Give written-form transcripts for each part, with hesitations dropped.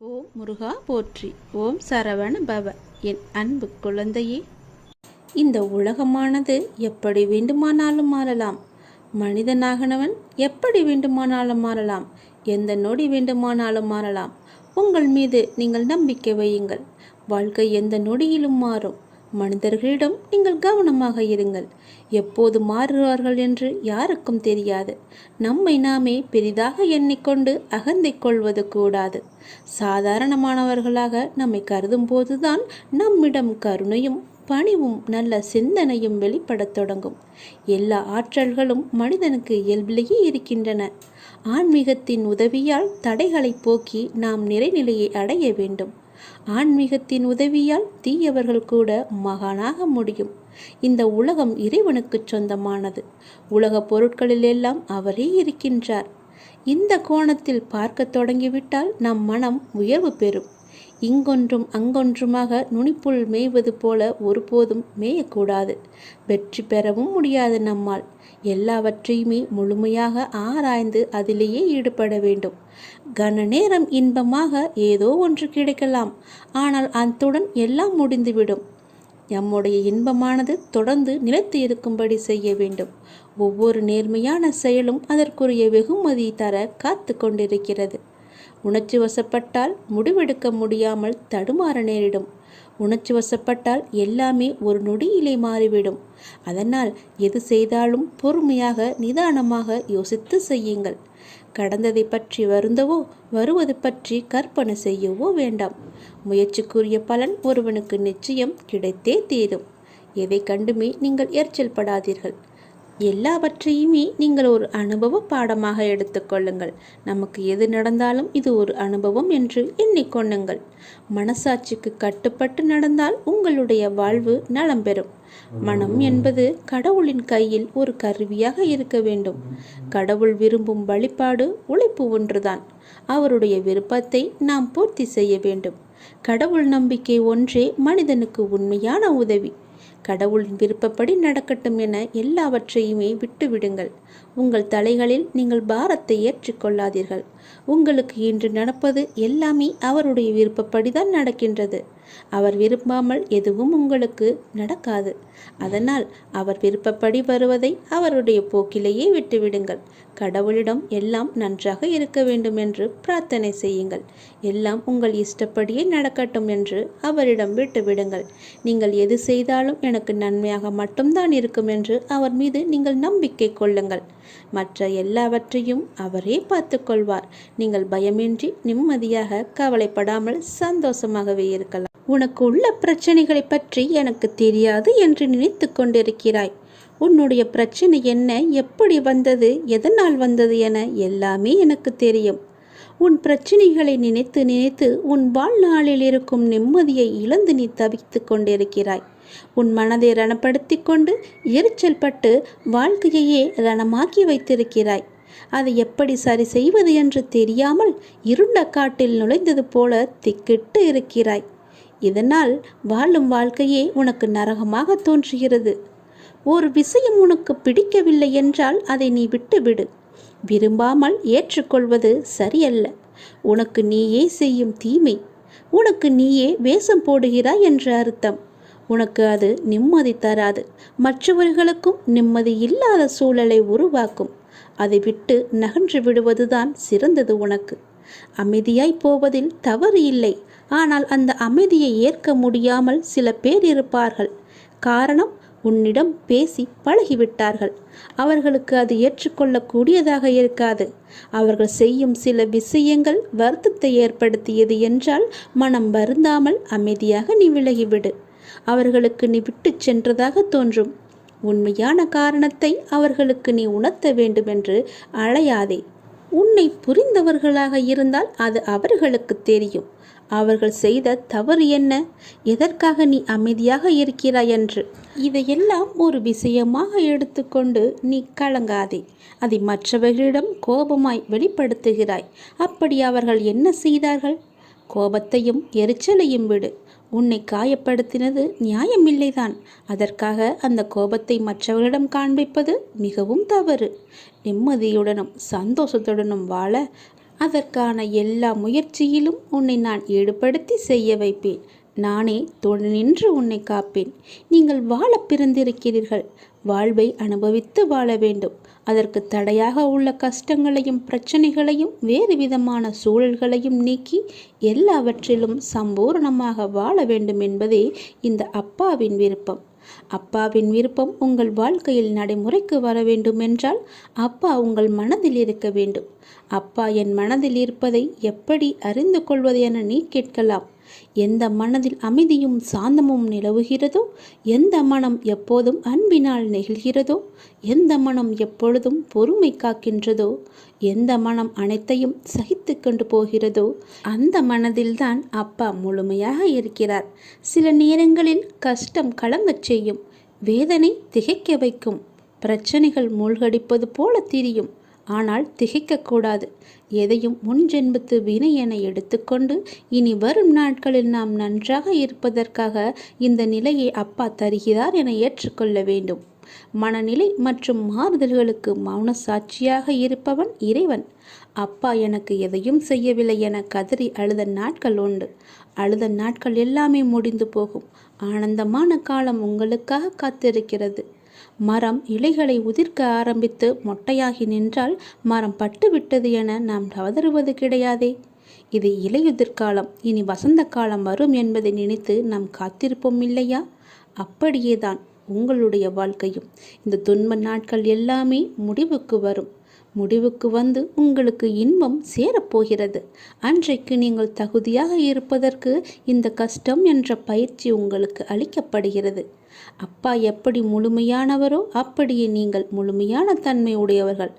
ஓம் முருகா போற்றி. ஓம் சரவண பவ. என் அன்பு குழந்தையே, இந்த உலகமானது எப்படி வேண்டுமானாலும் மாறலாம். மனிதனாகனவன் எப்படி வேண்டுமானாலும் மாறலாம். எந்த நொடி வேண்டுமானாலும் மாறலாம். உங்கள் மீது நீங்கள் நம்பிக்கை வையுங்கள். வாழ்க்கை எந்த நொடியிலும் மாறும். மனிதர்களிடம் நீங்கள் கவனமாக இருங்கள். எப்போது மாறுவார்கள் என்று யாருக்கும் தெரியாது. நம்மை நாமே பெரிதாக எண்ணிக்கொண்டு அகந்தை கொள்வது கூடாது. சாதாரணமானவர்களாக நம்மை கருதும் போதுதான் நம்மிடம் கருணையும் பணிவும் நல்ல சிந்தனையும் வெளிப்படத் தொடங்கும். எல்லா ஆற்றல்களும் மனிதனுக்கு இயல்பிலேயே இருக்கின்றன. ஆன்மீகத்தின் உதவியால் தடைகளை போக்கி நாம் நிறைநிலையை அடைய வேண்டும். ஆன்மீகத்தின் உதவியால் தீயவர்கள் கூட மகானாக முடியும். இந்த உலகம் இறைவனுக்கு சொந்தமானது. உலக பொருட்களில் எல்லாம் அவரே இருக்கின்றார். இந்த கோணத்தில் பார்க்க தொடங்கிவிட்டால் நம் மனம் உயர்வு பெறும். இங்கொன்றும் அங்கொன்றுமாக நுனிப்புல் மேய்வது போல ஒருபோதும் மேயக்கூடாது. வெற்றி பெறவும் முடியாது நம்மால். எல்லாவற்றையுமே முழுமையாக ஆராய்ந்து அதிலேயே ஈடுபட வேண்டும். கன நேரம் இன்பமாக ஏதோ ஒன்று கிடைக்கலாம். ஆனால் அத்துடன் எல்லாம் முடிந்துவிடும். நம்முடைய இன்பமானது தொடர்ந்து நிலைத்து இருக்கும்படி செய்ய வேண்டும். ஒவ்வொரு நேர்மையான செயலும் அதற்குரிய வெகுமதி தர காத்து கொண்டிருக்கிறது. உணர்ச்சி வசப்பட்டால் முடிவெடுக்க முடியாமல் தடுமாற நேரிடும். உணர்ச்சி வசப்பட்டால் எல்லாமே ஒரு நொடியிலே மாறிவிடும். அதனால் எது செய்தாலும் பொறுமையாக நிதானமாக யோசித்து செய்யுங்கள். கடந்ததை பற்றி வருந்தவோ வருவது பற்றி கற்பனை செய்யவோ வேண்டாம். முயற்சிக்குரிய பலன் ஒருவனுக்கு நிச்சயம் கிடைத்தே தீரும். எதை கண்டுமே நீங்கள் எரிச்சல் படாதீர்கள். எல்லாவற்றையுமே நீங்கள் ஒரு அனுபவ பாடமாக எடுத்துக்கொள்ளுங்கள். நமக்கு எது நடந்தாலும் இது ஒரு அனுபவம் என்று எண்ணிக்கொள்ளுங்கள். மனசாட்சிக்கு கட்டுப்பட்டு நடந்தால் உங்களுடைய வாழ்வு நலம் பெறும். மனம் என்பது கடவுளின் கையில் ஒரு கருவியாக இருக்க வேண்டும். கடவுள் விரும்பும் வழிபாடு உழைப்பு ஒன்றுதான். அவருடைய விருப்பத்தை நாம் பூர்த்தி செய்ய வேண்டும். கடவுள் நம்பிக்கை ஒன்றே மனிதனுக்கு உண்மையான உதவி. கடவுளின் விருப்பப்படி நடக்கட்டும் என எல்லாவற்றையுமே விட்டுவிடுங்கள். உங்கள் தலைகளில் நீங்கள் பாரத்தை ஏற்றுக்கொள்ளாதீர்கள். உங்களுக்கு இன்று நடப்பது எல்லாமே அவருடைய விருப்பப்படிதான் நடக்கின்றது. அவர் விரும்பாமல் எதுவும் உங்களுக்கு நடக்காது. அதனால் அவர் விருப்பப்படி வருவதை அவருடைய போக்கிலேயே விட்டுவிடுங்கள். கடவுளிடம் எல்லாம் நன்றாக இருக்க வேண்டும் என்று பிரார்த்தனை செய்யுங்கள். எல்லாம் உங்கள் இஷ்டப்படியே நடக்கட்டும் என்று அவரிடம் விட்டுவிடுங்கள். நீங்கள் எது செய்தாலும் எனக்கு நன்மையாக மட்டும்தான் இருக்கும் என்று அவர் மீது நீங்கள் நம்பிக்கை கொள்ளுங்கள். மற்ற எல்லாவற்றையும் அவரே பார்த்து கொள்வார். நீங்கள் பயமின்றி நிம்மதியாக கவலைப்படாமல் சந்தோஷமாகவே இருக்கலாம். உனக்கு உள்ள பிரச்சனைகளை பற்றி எனக்கு தெரியாது என்று நினைத்து கொண்டிருக்கிறாய். உன்னுடைய பிரச்சனை என்ன, எப்படி வந்தது, எதனால் வந்தது என எல்லாமே எனக்கு தெரியும். உன் பிரச்சனைகளை நினைத்து நினைத்து உன் வாழ்நாளில் இருக்கும் நிம்மதியை இழந்து நீ தவித்து கொண்டிருக்கிறாய். உன் மனதை ரணப்படுத்தி கொண்டு எரிச்சல் பட்டு வாழ்க்கையையே ரணமாக்கி வைத்திருக்கிறாய். அதை எப்படி சரி செய்வது என்று தெரியாமல் இருண்ட காட்டில் நுழைந்தது போல திக்கிட்டு இருக்கிறாய். இதனால் வாழும் வாழ்க்கையே உனக்கு நரகமாக தோன்றுகிறது. ஒரு விஷயம் உனக்கு பிடிக்கவில்லை என்றால் அதை நீ விட்டுவிடு. விரும்பாமல் ஏற்றுக்கொள்வது சரியல்ல. உனக்கு நீயே செய்யும் தீமை. உனக்கு நீயே வேஷம் போடுகிறாய் என்ற அர்த்தம். உனக்கு அது நிம்மதி தராது. மற்றவர்களுக்கும் நிம்மதி இல்லாத சூழலை உருவாக்கும். அதை விட்டு நகன்று விடுவதுதான் சிறந்தது உனக்கு. அமைதியாய் போவதில் தவறு இல்லை. ஆனால் அந்த அமைதியை ஏற்க முடியாமல் சில பேர் இருப்பார்கள். காரணம், உன்னிடம் பேசி பழகிவிட்டார்கள். அவர்களுக்கு அது ஏற்றுக்கொள்ளக்கூடியதாக இருக்காது. அவர்கள் செய்யும் சில விஷயங்கள் வருத்தத்தை ஏற்படுத்தியது என்றால் மனம் வருந்தாமல் அமைதியாக நீ விலகிவிடு. அவர்களுக்கு நீ விட்டு சென்றதாக தோன்றும். உண்மையான காரணத்தை அவர்களுக்கு நீ உணர்த்த வேண்டுமென்று அழையாதே. உன்னை புரிந்தவர்களாக இருந்தால் அது அவர்களுக்கு தெரியும். அவர்கள் செய்த தவறு என்ன, எதற்காக நீ அமைதியாக இருக்கிறாய் என்று. இதையெல்லாம் ஒரு விஷயமாக எடுத்துக்கொண்டு நீ கலங்காதே. அதை மற்றவர்களிடம் கோபமாய் வெளிப்படுத்துகிறாய். அப்படி அவர்கள் என்ன செய்தார்கள்? கோபத்தையும் எரிச்சலையும் விடு. உன்னை காயப்படுத்தினது நியாயமில்லைதான். அதற்காக அந்த கோபத்தை மற்றவர்களிடம் காண்பிப்பது மிகவும் தவறு. நிம்மதியுடனும் சந்தோஷத்துடனும் வாழ அதற்கான எல்லா முயற்சியிலும் உன்னை நான் ஈடுபடுத்தி செய்ய வைப்பேன். நானே துணை நின்று உன்னை காப்பேன். நீங்கள் வாழ பிறந்திருக்கிறீர்கள். வாழ்வை அனுபவித்து வாழ வேண்டும். அதற்கு தடையாக உள்ள கஷ்டங்களையும் பிரச்சனைகளையும் வேறு விதமான சூழல்களையும் நீக்கி எல்லாவற்றிலும் சம்பூரணமாக வாழ வேண்டும் என்பதே இந்த அப்பாவின் விருப்பம். அப்பாவின் விருப்பம் உங்கள் வாழ்க்கையில் நடைமுறைக்கு வர வேண்டும் என்றால் அப்பா உங்கள் மனதில் இருக்க வேண்டும். அப்பா என் மனதில் இருப்பதை எப்படி அறிந்து கொள்வது என நீ கேட்கலாம். எந்த மனதில் அமைதியும் சாந்தமும் நிலவுகிறதோ, எந்த மனம் எப்போதும் அன்பினால் நெகிழ்கிறதோ, எந்த மனம் எப்பொழுதும் பொறுமை காக்கின்றதோ, எந்த மனம் அனைத்தையும் சகித்து கொண்டு போகிறதோ அந்த மனதில்தான் அப்பா முழுமையாக இருக்கிறார். சில நேரங்களில் கஷ்டம் கலங்கச் செய்யும், வேதனை திகைக்க வைக்கும், பிரச்சனைகள் மூழ்கடிப்பது போல தெரியும். ஆனால் திகைக்கக்கூடாது. எதையும் முன்ஜென்மத்து வினை என எடுத்துக்கொண்டு இனி வரும் நாட்களில் நாம் நன்றாக இருப்பதற்காக இந்த நிலையை அப்பா தருகிறார் என ஏற்றுக்கொள்ள வேண்டும். மனநிலை மற்றும் மாறுதல்களுக்கு மௌன சாட்சியாக இருப்பவன் இறைவன். அப்பா எனக்கு எதையும் செய்யவில்லை என கதறி அழுத நாட்கள் உண்டு. அழுத நாட்கள் எல்லாமே முடிந்து போகும். ஆனந்தமான காலம் உங்களுக்காக காத்திருக்கிறது. மரம் இலைகளை உதிர்க்க ஆரம்பித்து மொட்டையாகி நின்றால் மரம் பட்டுவிட்டது என நாம் கதறுவது கிடையாதே. இது இலையுதிர்காலம், இனி வசந்த காலம் வரும் என்பதை நினைத்து நாம் காத்திருப்போம் இல்லையா? அப்படியேதான் உங்களுடைய வாழ்க்கையும். இந்த துன்ப நாட்கள் எல்லாமே முடிவுக்கு வரும். முடிவுக்கு வந்து உங்களுக்கு இன்பம் சேரப்போகிறது. அன்றைக்கு நீங்கள் தகுதியாக இருப்பதற்கு இந்த கஷ்டம் என்ற பயிற்சி உங்களுக்கு அளிக்கப்படுகிறது. அப்பா எப்படி முழுமையானவரோ அப்படியே நீங்கள் முழுமையான தன்மை உடையவர்கள்.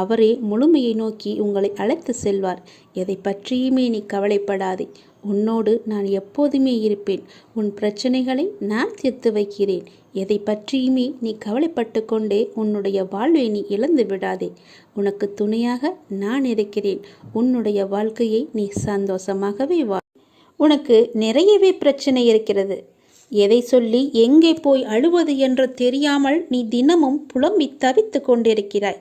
அவரே முழுமையை நோக்கி உங்களை அழைத்து செல்வார். எதை பற்றியுமே நீ கவலைப்படாதே. உன்னோடு நான் எப்போதுமே இருப்பேன். உன் பிரச்சனைகளை நான் தீர்த்து வைக்கிறேன். எதை பற்றியுமே நீ கவலைப்பட்டு கொண்டே உன்னுடைய வாழ்வை நீ இழந்து விடாதே. உனக்கு துணையாக நான் இருக்கிறேன். உன்னுடைய வாழ்க்கையை நீ சந்தோஷமாகவே வா. உனக்கு நிறையவே பிரச்சனை இருக்கிறது. எதை சொல்லி எங்கே போய் அழுவது என்று தெரியாமல் நீ தினமும் புலம்பி தவித்து கொண்டிருக்கிறாய்.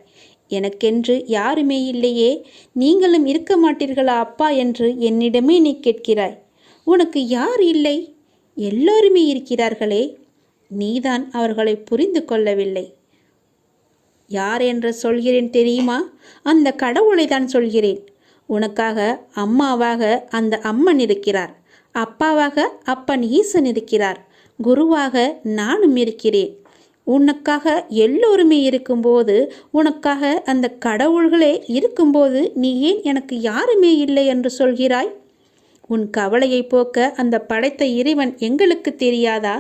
எனக்கென்று யாருமே இல்லையே, நீங்களும் இருக்க மாட்டீர்களா அப்பா என்று என்னிடமே நீ கேட்கிறாய். உனக்கு யார் இல்லை? எல்லோருமே இருக்கிறார்களே. நீதான் அவர்களை புரிந்து கொள்ளவில்லை. யார் என்று சொல்கிறேன் தெரியுமா? அந்த கடவுளை தான் சொல்கிறேன். உனக்காக அம்மாவாக அந்த அம்மன் இருக்கிறார். அப்பாவாக அப்பன் ஈசன் இருக்கிறார். குருவாக நானும் இருக்கிறேன். உனக்காக எல்லோருமே இருக்கும்போது, உனக்காக அந்த கடவுள்களே இருக்கும்போது நீ ஏன் எனக்கு யாருமே இல்லை என்று சொல்கிறாய்? உன் கவலையை போக்க அந்த படைத்த இறைவன் எங்களுக்கு தெரியாதா?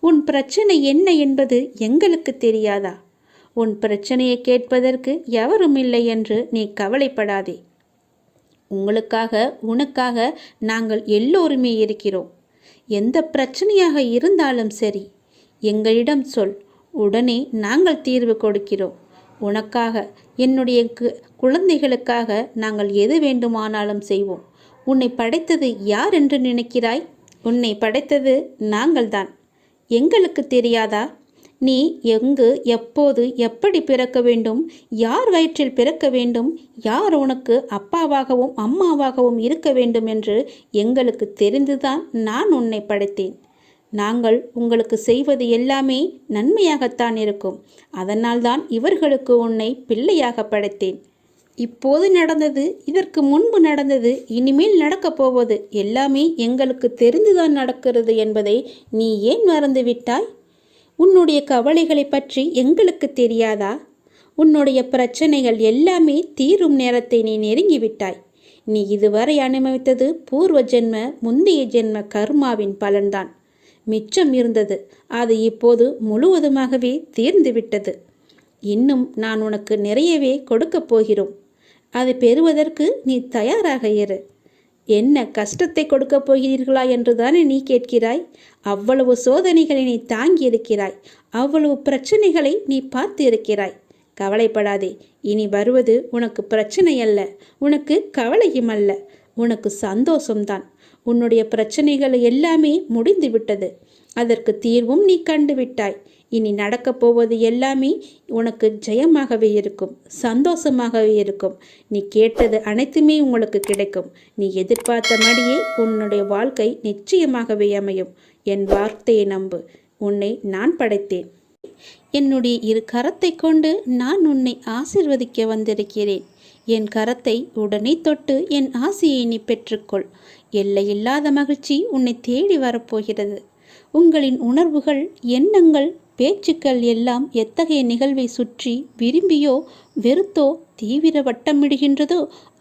உன் பிரச்சனை என்ன என்பது எங்களுக்கு தெரியாதா? உன் பிரச்சனையை கேட்பதற்கு எவரும் இல்லை என்று நீ கவலைப்படாதே. உங்களுக்காக உனக்காக நாங்கள் எல்லோருமே இருக்கிறோம். எந்த பிரச்சனையாக இருந்தாலும் சரி எங்களிடம் சொல், உடனே நாங்கள் தீர்வு கொடுக்கிறோம். உனக்காக, என்னுடைய குழந்தைகளுக்காக நாங்கள் எது வேண்டுமானாலும் செய்வோம். உன்னை படைத்தது யார் என்று நினைக்கிறாய்? உன்னை படைத்தது நாங்கள்தான். எங்களுக்கு தெரியாதா? நீ எங்கு, எப்போது, எப்படி பிறக்க வேண்டும், யார் வயிற்றில் பிறக்க வேண்டும், யார் உனக்கு அப்பாவாகவும் அம்மாவாகவும் இருக்க வேண்டும் என்று எங்களுக்கு தெரிந்துதான் நான் உன்னை படைத்தேன். நாங்கள் உங்களுக்கு செய்வது எல்லாமே நன்மையாகத்தான் இருக்கும். அதனால்தான் இவர்களுக்கு உன்னை பிள்ளையாக படைத்தேன். இப்போது நடந்தது, இதற்கு முன்பு நடந்தது, இனிமேல் நடக்கப் போவது எல்லாமே எங்களுக்கு தெரிந்துதான் நடக்கிறது என்பதை நீ ஏன் மறந்துவிட்டாய்? உன்னுடைய கவலைகளை பற்றி எங்களுக்கு தெரியாதா? உன்னுடைய பிரச்சனைகள் எல்லாமே தீரும் நேரத்தை நீ நெருங்கிவிட்டாய். நீ இதுவரை அனுபவித்தது பூர்வ ஜென்ம முந்தைய ஜென்ம கர்மாவின் பலன்தான். மிச்சம் இருந்தது, அது இப்போது முழுவதுமாகவே தீர்ந்துவிட்டது. இன்னும் நான் உனக்கு நிறையவே கொடுக்கப் போகிறோம். அதை பெறுவதற்கு நீ தயாராக இரு. என்ன கஷ்டத்தை கொடுக்கப் போகிறீர்களா என்றுதானே நீ கேட்கிறாய்? அவ்வளவு சோதனைகளை நீ தாங்கி இருக்கிறாய். அவ்வளவு பிரச்சனைகளை நீ பார்த்து இருக்கிறாய். கவலைப்படாதே. இனி வருவது உனக்கு பிரச்சனை அல்ல, உனக்கு கவலையும் அல்ல, உனக்கு சந்தோஷம்தான். உன்னுடைய பிரச்சனைகள் எல்லாமே முடிந்து விட்டது. அதற்கு தீர்வும் நீ கண்டுவிட்டாய். இனி நடக்கப் போவது எல்லாமே உனக்கு ஜெயமாகவே இருக்கும், சந்தோஷமாகவே இருக்கும். நீ கேட்டது அனைத்துமே உங்களுக்கு கிடைக்கும். நீ எதிர்பார்த்தபடியே உன்னுடைய வாழ்க்கை நிச்சயமாகவே அமையும். என் வார்த்தையை நம்பு. உன்னை நான் படைத்தேன். என்னுடைய இரு கரத்தை கொண்டு நான் உன்னை ஆசிர்வதிக்க வந்திருக்கிறேன். என் கரத்தை உடனே தொட்டு என் ஆசையை நீ பெற்றுக்கொள். எல்லையில்லாத மகிழ்ச்சி உன்னை தேடி வரப்போகிறது. உங்களின் உணர்வுகள், எண்ணங்கள், பேச்சுக்கள் எல்லாம் எத்தகைய நிகழ்வை சுற்றி விரும்பியோ வெறுத்தோ தீவிர வட்டமிடுகின்றதோ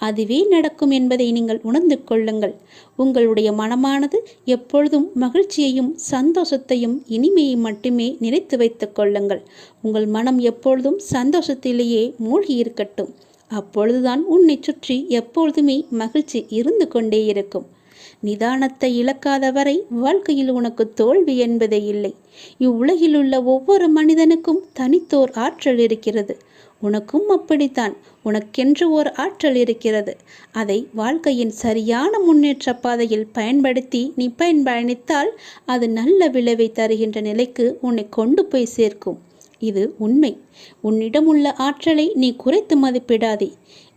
அதுவே நடக்கும் என்பதை நீங்கள் உணர்ந்து கொள்ளுங்கள். உங்களுடைய மனமானது எப்பொழுதும் மகிழ்ச்சியையும் சந்தோஷத்தையும் இனிமையை மட்டுமே நினைத்து வைத்துக் கொள்ளுங்கள். உங்கள் மனம் எப்பொழுதும் சந்தோஷத்திலேயே மூழ்கி இருக்கட்டும். அப்பொழுதுதான் உன்னை சுற்றி எப்பொழுதுமே மகிழ்ச்சி இருந்து கொண்டே இருக்கும். நிதானத்தை இழக்காத வரை வாழ்க்கையில் உனக்கு தோல்வி என்பதே இல்லை. இவ்வுலகில் உள்ள ஒவ்வொரு மனிதனுக்கும் தனித்தோர் ஆற்றல் இருக்கிறது. உனக்கும் அப்படித்தான். உனக்கென்று ஓர் ஆற்றல் இருக்கிறது. அதை வாழ்க்கையின் சரியான முன்னேற்ற பாதையில் பயன்படுத்தி நீ பயணித்தால் அது நல்ல விளைவை தருகின்ற நிலைக்கு உன்னை கொண்டு போய் சேர்க்கும். இது உண்மை. உன்னிடம் உள்ள ஆற்றலை நீ குறைத்து மதிப்பிடாதே.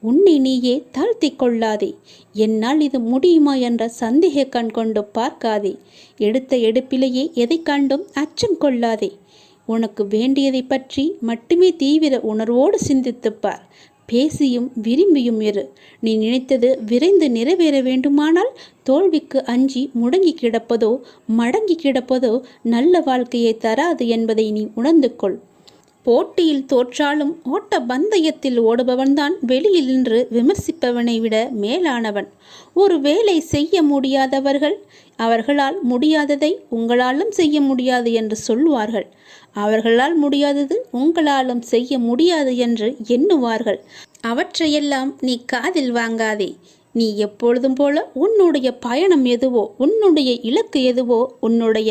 உன்னை நீயே தாழ்த்தி கொள்ளாதே. என்னால் இது முடியுமா என்ற சந்தேக கண் கொண்டு பார்க்காதே. எடுத்த எடுப்பிலேயே எதை கண்டும் அச்சம் கொள்ளாதே. உனக்கு வேண்டியதை பற்றி மட்டுமே தீவிர உணர்வோடு சிந்தித்துப்பார். பேசியும் விரும்பியும் இரு. நீ நினைத்தது விரைந்து நிறைவேற வேண்டுமானால் தோல்விக்கு அஞ்சி முடங்கி கிடப்பதோ மடங்கி கிடப்பதோ நல்ல வாழ்க்கையை தராது என்பதை நீ உணர்ந்து கொள். போட்டியில் தோற்றாலும் ஓட்ட பந்தயத்தில் ஓடுபவன்தான் வெளியில் நின்று விமர்சிப்பவனை விட மேலானவன். ஒரு வேலை செய்ய முடியாதவர்கள் அவர்களால் முடியாததை உங்களாலும் செய்ய முடியாது என்று சொல்வார்கள். அவர்களால் முடியாதது உங்களாலும் செய்ய முடியாது என்று எண்ணுவார்கள். அவற்றையெல்லாம் நீ காதில் வாங்காதே. நீ எப்பொழுதும் போல உன்னுடைய பயணம் எதுவோ, உன்னுடைய இலக்கு எதுவோ, உன்னுடைய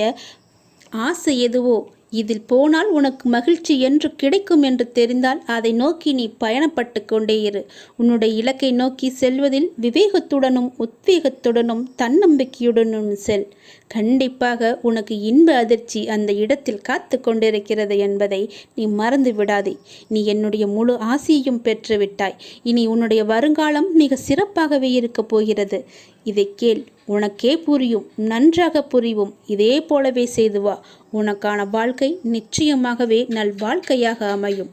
ஆசை எதுவோ, இதில் போனால் உனக்கு மகிழ்ச்சி என்று கிடைக்கும் என்று தெரிந்தால் அதை நோக்கி நீ பயணப்பட்டு கொண்டே இரு. உன்னுடைய இலக்கை நோக்கி செல்வதில் விவேகத்துடனும் உத்வேகத்துடனும் தன்னம்பிக்கையுடனும் செல். கண்டிப்பாக உனக்கு இன்ப அதிர்ச்சி அந்த இடத்தில் காத்து கொண்டிருக்கிறது என்பதை நீ மறந்து விடாதே. நீ என்னுடைய முழு ஆசையையும் பெற்றுவிட்டாய். இனி உன்னுடைய வருங்காலம் மிக சிறப்பாகவே இருக்கப் போகிறது. இதை கேள், உனக்கே புரியும், நன்றாக புரியும். இதே போலவே செய்து வா. உனக்கான வாழ்க்கை நிச்சயமாகவே நல் வாழ்க்கையாக அமையும்.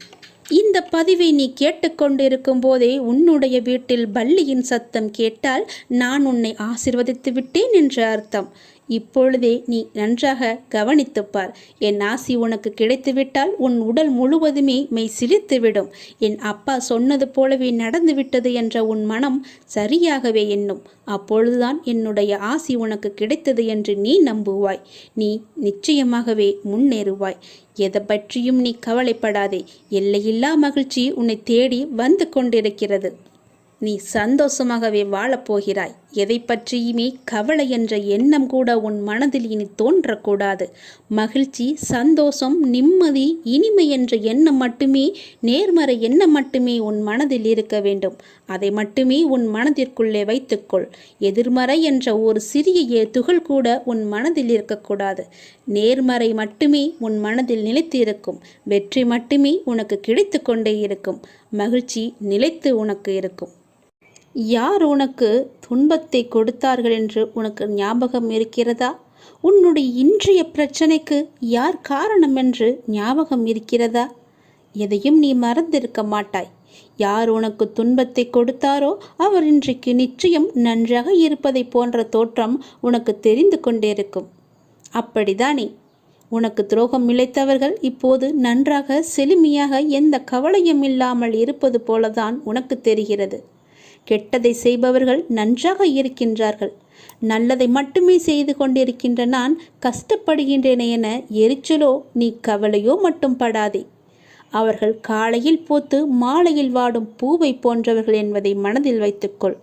இந்த பதிவை நீ கேட்டுக்கொண்டிருக்கும் போதே உன்னுடைய வீட்டில் பல்லியின் சத்தம் கேட்டால் நான் உன்னை ஆசிர்வதித்து விட்டேன் என்று அர்த்தம். இப்பொழுதே நீ நன்றாக கவனித்துப்பார். என் ஆசி உனக்கு கிடைத்துவிட்டால் உன் உடல் முழுவதுமே மெய் சிலிர்த்துவிடும். என் அப்பா சொன்னது போலவே நடந்துவிட்டது என்ற உன் மனம் சரியாகவே எண்ணும். அப்பொழுதுதான் என்னுடைய ஆசி உனக்கு கிடைத்தது என்று நீ நம்புவாய். நீ நிச்சயமாகவே முன்னேறுவாய். எதை பற்றியும் நீ கவலைப்படாதே. எல்லையில்லா மகிழ்ச்சி உன்னை தேடி வந்து கொண்டிருக்கிறது. நீ சந்தோஷமாகவே வாழப்போகிறாய். எதை பற்றியுமே கவலை என்ற எண்ணம் கூட உன் மனதில் இனி தோன்றக்கூடாது. மகிழ்ச்சி, சந்தோஷம், நிம்மதி, இனிமை என்ற எண்ணம் மட்டுமே, நேர்மறை எண்ணம் மட்டுமே உன் மனதில் இருக்க வேண்டும். அதை மட்டுமே உன் மனதிற்குள்ளே வைத்துக்கொள். எதிர்மறை என்ற ஒரு சிறிய துகள் கூட உன் மனதில் இருக்கக்கூடாது. நேர்மறை மட்டுமே உன் மனதில் நிலைத்து இருக்கும். வெற்றி மட்டுமே உனக்கு கிடைத்து கொண்டே இருக்கும். மகிழ்ச்சி நிலைத்து உனக்கு இருக்கும். யார் உனக்கு துன்பத்தை கொடுத்தார்கள் என்று உனக்கு ஞாபகம் இருக்கிறதா? உன்னுடைய இன்றைய பிரச்சனைக்கு யார் காரணம் என்று ஞாபகம் இருக்கிறதா? எதையும் நீ மறந்திருக்க மாட்டாய். யார் உனக்கு துன்பத்தை கொடுத்தாரோ அவர் இன்றைக்கு நிச்சயம் நன்றாக இருப்பதை போன்ற தோற்றம் உனக்கு தெரிந்து கொண்டிருக்கும். அப்படிதானே? உனக்கு துரோகம் இழைத்தவர்கள் இப்போது நன்றாக செழுமையாக எந்த கவலையும் இல்லாமல் இருப்பது போலதான் உனக்கு தெரிகிறது. கெட்டதை செய்பவர்கள் நன்றாக இருக்கின்றார்கள். நல்லதை மட்டுமே செய்து கொண்டிருக்கின்ற நான் கஷ்டப்படுகின்றேன் என எரிச்சலோ நீ கவலையோ மட்டும் படாதே. அவர்கள் காலையில் பூத்து மாலையில் வாடும் பூவை போன்றவர்கள் என்பதை மனதில் வைத்துக்கொள்.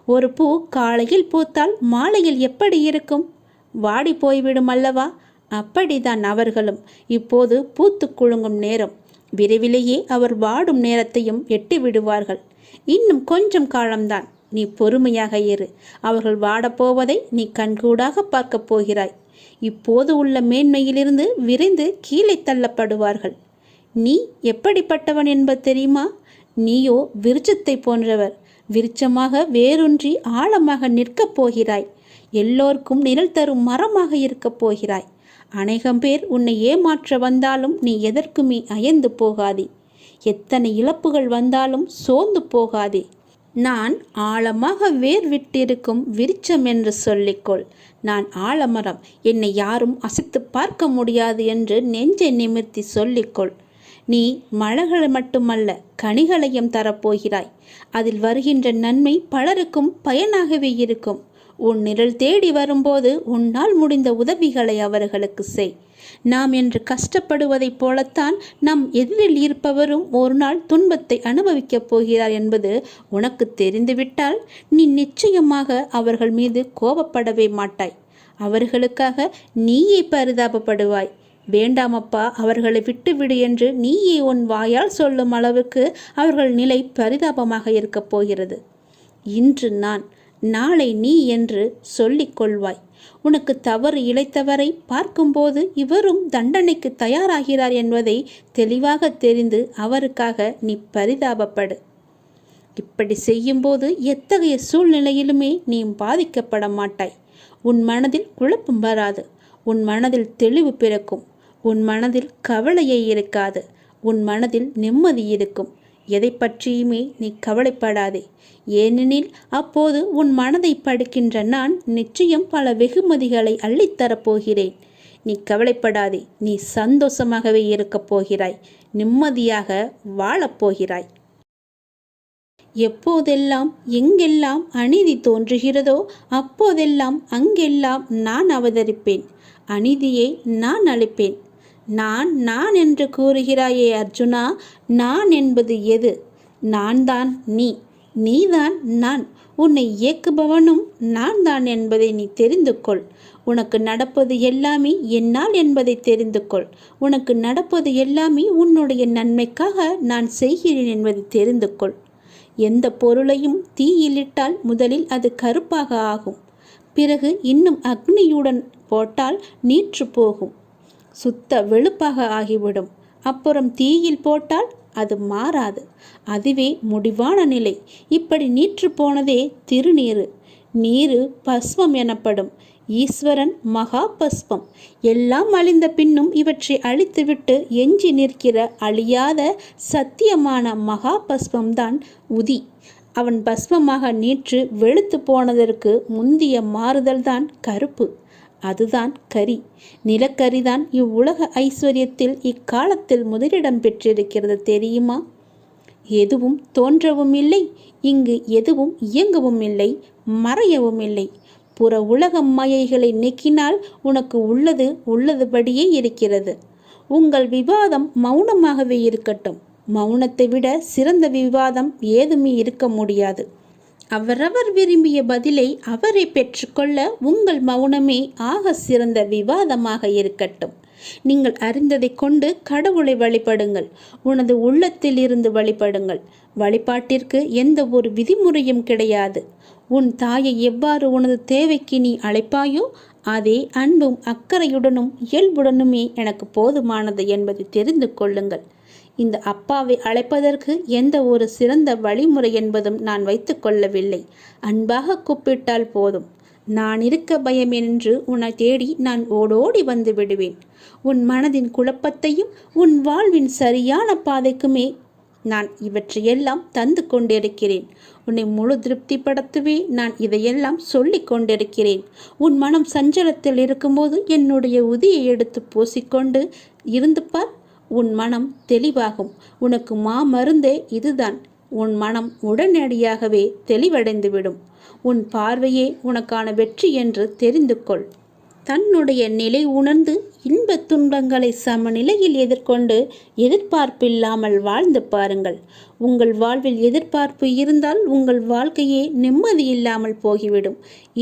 ஒரு பூ காலையில் பூத்தால் மாலையில் எப்படி இருக்கும்? வாடி போய்விடும் அல்லவா? அப்படிதான் அவர்களும். இப்போது பூத்து குலுங்கும் நேரம். விரைவிலேயே அவர் வாடும் நேரத்தையும் எட்டி விடுவார்கள். இன்னும் கொஞ்சம் காலம்தான். நீ பொறுமையாக இரு. அவர்கள் வாடப்போவதை நீ கண்கூடாக பார்க்கப் போகிறாய். இப்போது உள்ள மேன்மையிலிருந்து விரைந்து கீழே தள்ளப்படுவார்கள். நீ எப்படிப்பட்டவன் என்பது தெரியுமா? நீயோ விருட்சத்தை போன்றவர். விருட்சமாக வேரூன்றி ஆழமாக நிற்கப் போகிறாய். எல்லோருக்கும் நிழல் தரும் மரமாக இருக்கப் போகிறாய். அநேகம் பேர் உன்னை ஏமாற்ற வந்தாலும் நீ எதற்குமே அயர்ந்து போகாதே. எத்தனை இழப்புகள் வந்தாலும் சோர்ந்து போகாதே. நான் ஆழமாக வேர் விட்டிருக்கும் விருட்சம் என்று சொல்லிக்கொள். நான் ஆலமரம், என்னை யாரும் அசைத்து பார்க்க முடியாது என்று நெஞ்சை நிமிர்த்தி சொல்லிக்கொள். நீ மலர்கள் மட்டுமல்ல, கனிகளையும் தரப்போகிறாய். அதில் வருகின்ற நன்மை பலருக்கும் பயனாகவே இருக்கும். உன் நிழல் தேடி வரும்போது உன்னால் முடிந்த உதவிகளை அவர்களுக்கு செய். நாம் என்று கஷ்டப்படுவதைப் போலத்தான் நம் எதிரில் இருப்பவரும் ஒரு நாள் துன்பத்தை அனுபவிக்கப் போகிறார் என்பது உனக்கு தெரிந்துவிட்டால் நீ நிச்சயமாக அவர்கள் மீது கோபப்படவே மாட்டாய். அவர்களுக்காக நீயே பரிதாபப்படுவாய். வேண்டாமப்பா, அவர்களை விட்டுவிடு என்று நீயே உன் வாயால் சொல்லும் அளவுக்கு அவர்கள் நிலை பரிதாபமாக இருக்கப் போகிறது. இன்று நான், நாளை நீ என்று சொல்லிக் கொள்வாய். உனக்கு தவறு இழைத்தவரை பார்க்கும்போது இவரும் தண்டனைக்கு தயாராகிறார் என்பதை தெளிவாக தெரிந்து அவருக்காக நீ பரிதாபப்படு. இப்படி செய்யும்போது எத்தகைய சூழ்நிலையிலுமே நீ பாதிக்கப்பட மாட்டாய். உன் மனதில் குழப்பம் வராது. உன் மனதில் தெளிவு பிறக்கும். உன் மனதில் கவலையே இருக்காது. உன் மனதில் நிம்மதி இருக்கும். எதை பற்றியுமே நீ கவலைப்படாதே. ஏனெனில் அப்போது உன் மனதை படிக்கின்ற நான் நிச்சயம் பல வெகுமதிகளை அள்ளித்தரப்போகிறேன். நீ கவலைப்படாதே. நீ சந்தோஷமாகவே இருக்கப் போகிறாய். நிம்மதியாக வாழப்போகிறாய். எப்போதெல்லாம் எங்கெல்லாம் அநீதி தோன்றுகிறதோ அப்போதெல்லாம் அங்கெல்லாம் நான் அவதரிப்பேன். அநீதியை நான் அழிப்பேன். நான் என்று கூறுகிறாயே அர்ஜுனா, நான் என்பது எது? நான் தான் நீ, நீதான் நான். உன்னை இயக்குபவனும் நான் தான் என்பதை நீ தெரிந்து கொள். உனக்கு நடப்பது எல்லாமே என்னால் என்பதை தெரிந்து கொள். உனக்கு நடப்பது எல்லாமே உன்னுடைய நன்மைக்காக நான் செய்கிறேன் என்பதை தெரிந்து கொள். எந்த பொருளையும் தீயிலிட்டால் முதலில் அது கருப்பாக ஆகும். பிறகு இன்னும் அக்னியுடன் போட்டால் நீற்று போகும், சுத்த வெளுப்பாக ஆகிவிடும். அப்புறம் தீயில் போட்டால் அது மாறாது. அதுவே முடிவான நிலை. இப்படி நீற்று போனதே திருநீரு. நீரு பஸ்மம் எனப்படும். ஈஸ்வரன் மகா பஸ்மம். எல்லாம் அழிந்த பின்னும் இவற்றை அழித்துவிட்டு எஞ்சி நிற்கிற அழியாத சத்தியமான மகா பஸ்மம்தான் உதி. அவன் பஸ்மமாக நீற்று வெளுத்து போனதற்கு முந்திய மாறுதல்தான் கருப்பு. அதுதான் கரி. நிலக்கரிதான் இவ்வுலக ஐஸ்வர்யத்தில் இக்காலத்தில் முதலிடம் பெற்றிருக்கிறது தெரியுமா? எதுவும் தோன்றவும் இல்லை, இங்கு எதுவும் இயங்கவும் இல்லை, மறையவும் இல்லை. புற உலக மாயைகளை நீக்கினால் உனக்கு உள்ளது உள்ளதுபடியே இருக்கிறது. உங்கள் விவாதம் மௌனமாகவே இருக்கட்டும். மௌனத்தை விட சிறந்த விவாதம் ஏதுமே இருக்க முடியாது. அவரவர் விரும்பிய பதிலை அவரை பெற்றுக்கொள்ள உங்கள் மௌனமே ஆக சிறந்த விவாதமாக இருக்கட்டும். நீங்கள் அறிந்ததை கொண்டு கடவுளை வழிபடுங்கள். உனது உள்ளத்தில் இருந்து வழிபடுங்கள். வழிபாட்டிற்கு எந்த ஒரு விதிமுறையும் கிடையாது. உன் தாயை எவ்வாறு உனது தேவைக்கு நீ அழைப்பாயோ அதே அன்பும் அக்கறையுடனும் இயல்புடனுமே எனக்கு போதுமானது என்பதை தெரிந்து கொள்ளுங்கள். இந்த அப்பாவை அழைப்பதற்கு எந்த ஒரு சிறந்த வழிமுறை என்பதும் நான் வைத்து கொள்ளவில்லை. அன்பாக கூப்பிட்டால் போதும். நான் இருக்க பயம் என்று உன்னை தேடி நான் ஓடோடி வந்து விடுவேன். உன் மனதின் குழப்பத்தையும் உன் வாழ்வின் சரியான பாதைக்குமே நான் இவற்றையெல்லாம் தந்து கொண்டிருக்கிறேன். உன்னை முழு திருப்திப்படுத்தவே நான் இதையெல்லாம் சொல்லி கொண்டிருக்கிறேன். உன் மனம் சஞ்சலத்தில் இருக்கும்போது என்னுடைய உதியை எடுத்து பூசிக்கொண்டு இருந்து பார். உன் மனம் தெளிவாகும். உனக்கு மாமருந்தே இதுதான். உன் மனம் உடனடியாகவே தெளிவடைந்துவிடும். உன் பார்வையே உனக்கான வெற்றி என்று தெரிந்து கொள். தன்னுடைய நிலை உணர்ந்து இன்ப துன்பங்களை சமநிலையில் எதிர்கொண்டு எதிர்பார்ப்பில்லாமல் வாழ்ந்து பாருங்கள். உங்கள் வாழ்வில் எதிர்பார்ப்பு இருந்தால் உங்கள் வாழ்க்கையே நிம்மதி இல்லாமல் போகிவிடும்.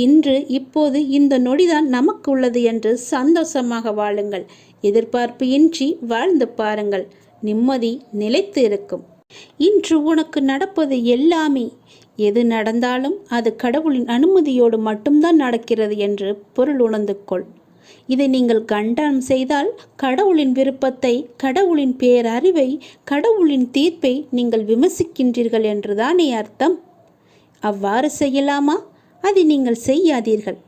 இன்று இப்போது இந்த நொடிதான் நமக்கு உள்ளது என்று சந்தோஷமாக வாழுங்கள். எதிர்பார்ப்பு இன்றி வாழ்ந்து பாருங்கள். நிம்மதி நிலைத்து இருக்கும். இன்று உனக்கு நடப்பது எல்லாமே, எது நடந்தாலும் அது கடவுளின் அனுமதியோடு மட்டும்தான் நடக்கிறது என்று பொருள் உணர்ந்து கொள். இதை நீங்கள் கண்டனம் செய்தால் கடவுளின் விருப்பத்தை, கடவுளின் பேரறிவை, கடவுளின் தீர்ப்பை நீங்கள் விமர்சிக்கின்றீர்கள் என்றுதானே அர்த்தம்? அவ்வாறு செய்யலாமா? அதை நீங்கள் செய்யாதீர்கள்.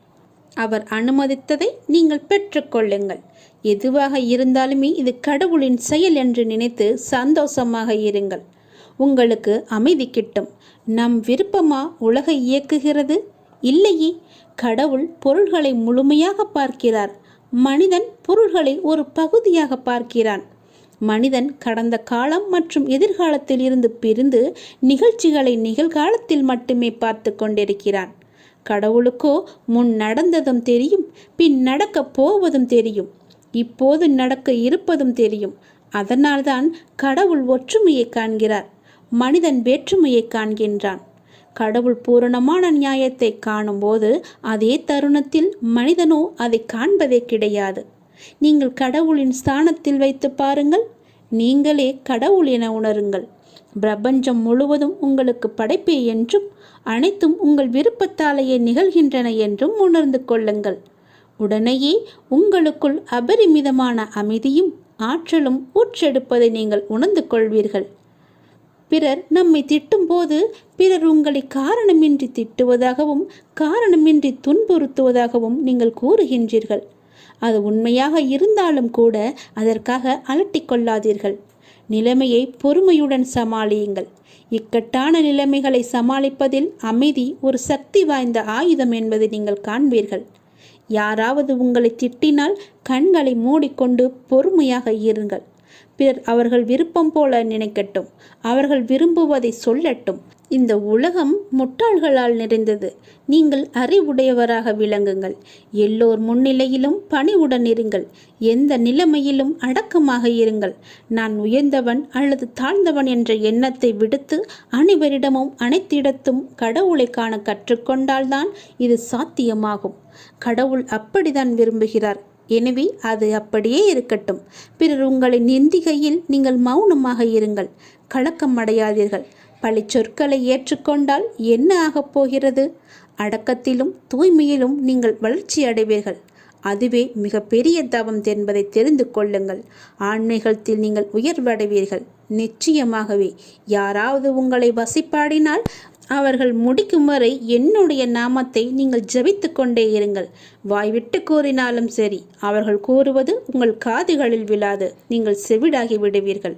அவர் அனுமதித்ததை நீங்கள் பெற்றுக்கொள்ளுங்கள். எதுவாக இருந்தாலுமே இது கடவுளின் செயல் என்று நினைத்து சந்தோஷமாக இருங்கள். உங்களுக்கு அமைதி கிட்டும். நம் விருப்பமா உலகை இயக்குகிறது? இல்லையே. கடவுள் பொருள்களை முழுமையாக பார்க்கிறார். மனிதன் பொருள்களை ஒரு பகுதியாக பார்க்கிறான். மனிதன் கடந்த காலம் மற்றும் எதிர்காலத்தில் இருந்து பிரிந்து நிகழ்ச்சிகளை நிகழ்காலத்தில் மட்டுமே பார்த்து கொண்டிருக்கிறான். கடவுளுக்கோ முன் நடந்ததும் தெரியும், பின் நடக்கப் போவதும் தெரியும், இப்போது நடக்க இருப்பதும் தெரியும். அதனால்தான் கடவுள் ஒற்றுமையை காண்கிறார், மனிதன் வேற்றுமையை காண்கின்றான். கடவுள் பூரணமான நியாயத்தை காணும்போது அதே தருணத்தில் மனிதனோ அதை காண்பதே கிடையாது. நீங்கள் கடவுளின் ஸ்தானத்தில் வைத்து பாருங்கள். நீங்களே கடவுள் என உணருங்கள். பிரபஞ்சம் முழுவதும் உங்களுக்கு படைப்பே என்றும் அனைத்தும் உங்கள் விருப்பத்தாலேயே நிகழ்கின்றன என்றும் உணர்ந்து கொள்ளுங்கள். உடனேயே உங்களுக்குள் அபரிமிதமான அமைதியும் ஆற்றலும் ஊற்றெடுப்பதை நீங்கள் உணர்ந்து கொள்வீர்கள். பிறர் நம்மை திட்டும்போது பிறர் உங்களை காரணமின்றி திட்டுவதாகவும் காரணமின்றி துன்புறுத்துவதாகவும் நீங்கள் கூறுகின்றீர்கள். அது உண்மையாக இருந்தாலும் கூட அதற்காக அலட்டிக்கொள்ளாதீர்கள். நிலைமையை பொறுமையுடன் சமாளியுங்கள். இக்கட்டான நிலைமைகளை சமாளிப்பதில் அமைதி ஒரு சக்தி வாய்ந்த ஆயுதம் என்பதை நீங்கள் காண்பீர்கள். யாராவது உங்களை திட்டினால் கண்களை மூடிக்கொண்டு பொறுமையாக இருங்கள். பிறர் அவர்கள் விருப்பம் போல நினைக்கட்டும், அவர்கள் விரும்புவதை சொல்லட்டும். இந்த உலகம் முட்டாள்களால் நிறைந்தது. நீங்கள் அறிவுடையவராக விளங்குங்கள். எல்லோர் முன்னிலையிலும் பணிவுடன் இருங்கள். எந்த நிலைமையிலும் அடக்கமாக இருங்கள். நான் உயர்ந்தவன் அல்லது தாழ்ந்தவன் என்ற எண்ணத்தை விடுத்து அனைவரிடமும் அனைத்திடத்தும் கடவுளை காண கற்றுக்கொண்டால்தான் இது சாத்தியமாகும். கடவுள் அப்படித்தான் விரும்புகிறார். எனவே அது அப்படியே இருக்கட்டும். பிறர் உங்களை நிந்திக்கையில் நீங்கள் மௌனமாக இருங்கள். கலக்கம் அடையாதீர்கள். பழி சொற்களை ஏற்றுக்கொண்டால் என்ன ஆகப் போகிறது? அடக்கத்திலும் தூய்மையிலும் நீங்கள் வளர்ச்சி அடைவீர்கள். அதுவே மிக பெரிய தவம் என்பதை தெரிந்து கொள்ளுங்கள். ஆன்மீகத்தில் நீங்கள் உயர்வடைவீர்கள். நிச்சயமாகவே யாராவது உங்களை வசிப்பாடினால் அவர்கள் முடிக்கும் வரை என்னுடைய நாமத்தை நீங்கள் ஜபித்து கொண்டே இருங்கள். வாய்விட்டு கூறினாலும் சரி, அவர்கள் கூறுவது உங்கள் காதுகளில் விழாது. நீங்கள் செவிடாகி விடுவீர்கள்.